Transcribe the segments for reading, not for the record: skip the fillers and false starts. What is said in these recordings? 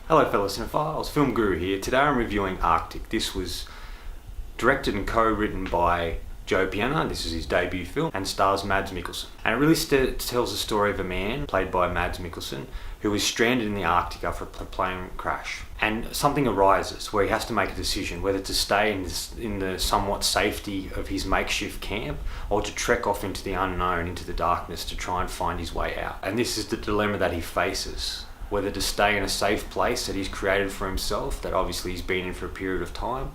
Hello fellow cinephiles, Film Guru here. Today I'm reviewing Arctic. This was directed and co-written by Joe Piana. This is his debut film and stars Mads Mikkelsen. And it really tells the story of a man, played by Mads Mikkelsen, who is stranded in the Arctic after a plane crash. And something arises where he has to make a decision whether to stay in the somewhat safety of his makeshift camp or to trek off into the unknown, into the darkness to try and find his way out. And this is the dilemma that he faces. Whether to stay in a safe place that he's created for himself, that obviously he's been in for a period of time,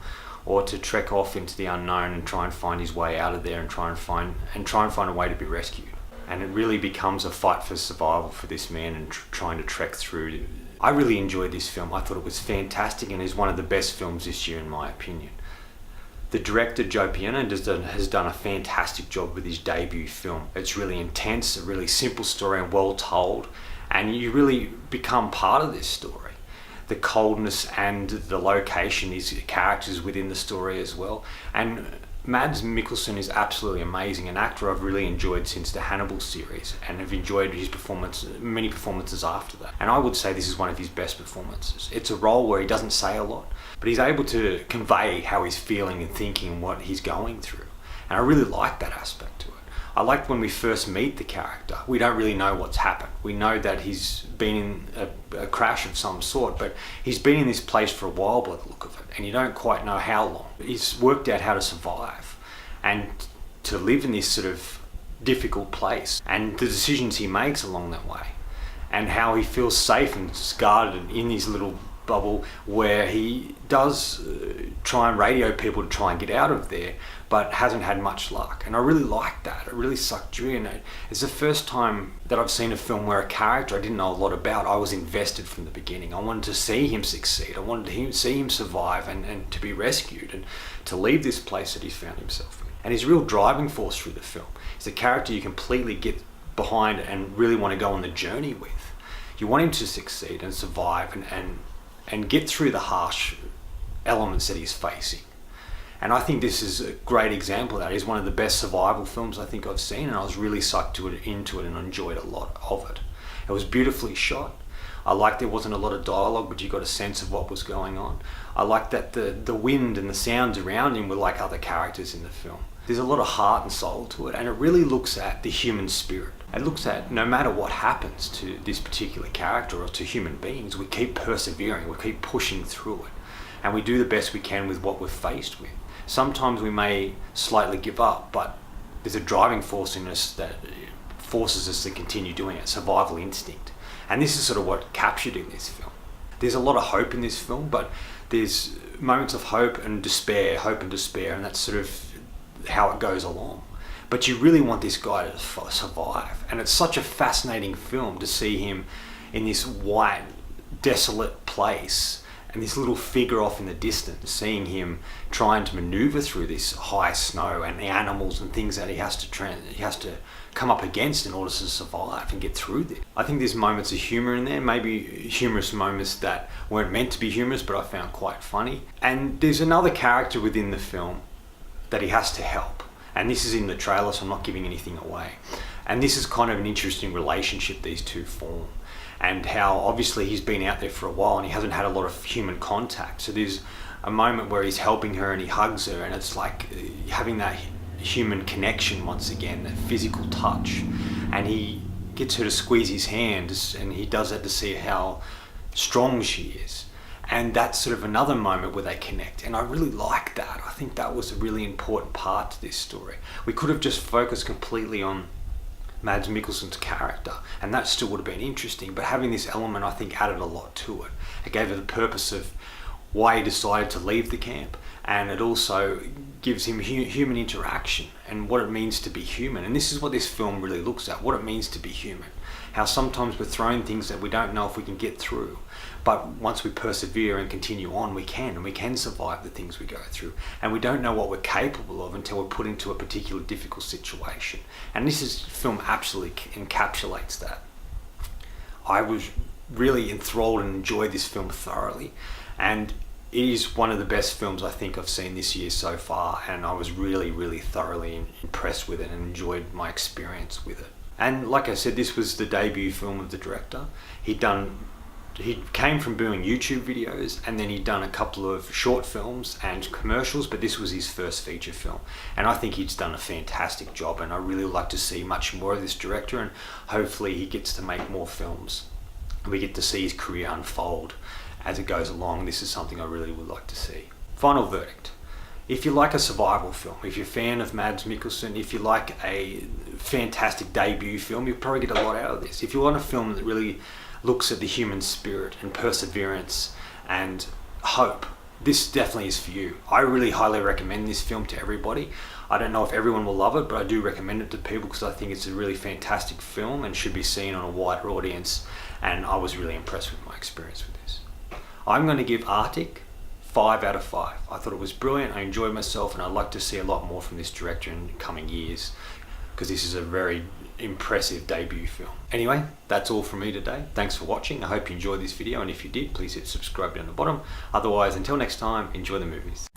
or to trek off into the unknown and try and find his way out of there and try and find a way to be rescued. And it really becomes a fight for survival for this man and trying to trek through. I really enjoyed this film. I thought it was fantastic and is one of the best films this year in my opinion. The director, Joe Piana, has done a fantastic job with his debut film. It's really intense, a really simple story and well told, and you really become part of this story. The coldness and the location is characters within the story as well. And Mads Mikkelsen is absolutely amazing, an actor I've really enjoyed since the Hannibal series and have enjoyed his many performances after that. And I would say this is one of his best performances. It's a role where he doesn't say a lot, but he's able to convey how he's feeling and thinking and what he's going through. And I really like that aspect to it. I liked when we first meet the character. We don't really know what's happened. We know that he's been in a crash of some sort, but he's been in this place for a while by the look of it, and you don't quite know how long. He's worked out how to survive and to live in this sort of difficult place, and the decisions he makes along that way, and how he feels safe and guarded in his little bubble where he does try and radio people to try and get out of there, but hasn't had much luck. And I really liked that. It really sucked you in. It's the first time that I've seen a film where a character I didn't know a lot about, I was invested from the beginning. I wanted to see him succeed. I wanted to see him survive and to be rescued and to leave this place that he's found himself in. And his real driving force through the film is a character you completely get behind and really want to go on the journey with. You want him to succeed and survive and get through the harsh elements that he's facing. And I think this is a great example of that. It's one of the best survival films I think I've seen, and I was really sucked into it and enjoyed a lot of it. It was beautifully shot. I liked there wasn't a lot of dialogue, but you got a sense of what was going on. I liked that the wind and the sounds around him were like other characters in the film. There's a lot of heart and soul to it, and it really looks at the human spirit. It looks at no matter what happens to this particular character or to human beings, we keep persevering, we keep pushing through it, and we do the best we can with what we're faced with. Sometimes we may slightly give up, but there's a driving force in us that forces us to continue doing it, survival instinct. And this is sort of what captured in this film. There's a lot of hope in this film, but there's moments of hope and despair, and that's sort of how it goes along. But you really want this guy to survive. And it's such a fascinating film to see him in this white, desolate place and this little figure off in the distance, seeing him trying to maneuver through this high snow and the animals and things that he has to come up against in order to survive and get through this. I think there's moments of humor in there, maybe humorous moments that weren't meant to be humorous, but I found quite funny. And there's another character within the film that he has to help. And this is in the trailer, so I'm not giving anything away. And this is kind of an interesting relationship these two form. And how obviously he's been out there for a while and he hasn't had a lot of human contact. So there's a moment where he's helping her and he hugs her, and it's like having that human connection once again, that physical touch. And he gets her to squeeze his hand, and he does that to see how strong she is. And that's sort of another moment where they connect. And I really like that. I think that was a really important part to this story. We could have just focused completely on Mads Mikkelsen's character, and that still would have been interesting, but having this element I think added a lot to it. It gave it the purpose of why he decided to leave the camp, and it also gives him human interaction and what it means to be human. And this is what this film really looks at, what it means to be human. How sometimes we're thrown things that we don't know if we can get through, but once we persevere and continue on, we can survive the things we go through. And we don't know what we're capable of until we're put into a particular difficult situation. And this film absolutely encapsulates that. I was really enthralled and enjoyed this film thoroughly, and it is one of the best films I think I've seen this year so far, and I was really, really thoroughly impressed with it and enjoyed my experience with it. And like I said, this was the debut film of the director. He'd done he came from doing YouTube videos, and then he'd done a couple of short films and commercials, but this was his first feature film. And I think he's done a fantastic job, and I really like to see much more of this director, and hopefully he gets to make more films. We get to see his career unfold as it goes along. This is something I really would like to see. Final verdict. If you like a survival film, if you're a fan of Mads Mikkelsen, if you like a fantastic debut film, you'll probably get a lot out of this. If you want a film that really looks at the human spirit and perseverance and hope, this definitely is for you. I really highly recommend this film to everybody. I don't know if everyone will love it, but I do recommend it to people because I think it's a really fantastic film and should be seen on a wider audience, and I was really impressed with my experience with this. I'm going to give Arctic 5 out of 5. I thought it was brilliant, I enjoyed myself, and I'd like to see a lot more from this director in coming years because this is a very impressive debut film. Anyway, that's all from me today. Thanks for watching. I hope you enjoyed this video, and if you did, please hit subscribe down the bottom. Otherwise, until next time, enjoy the movies.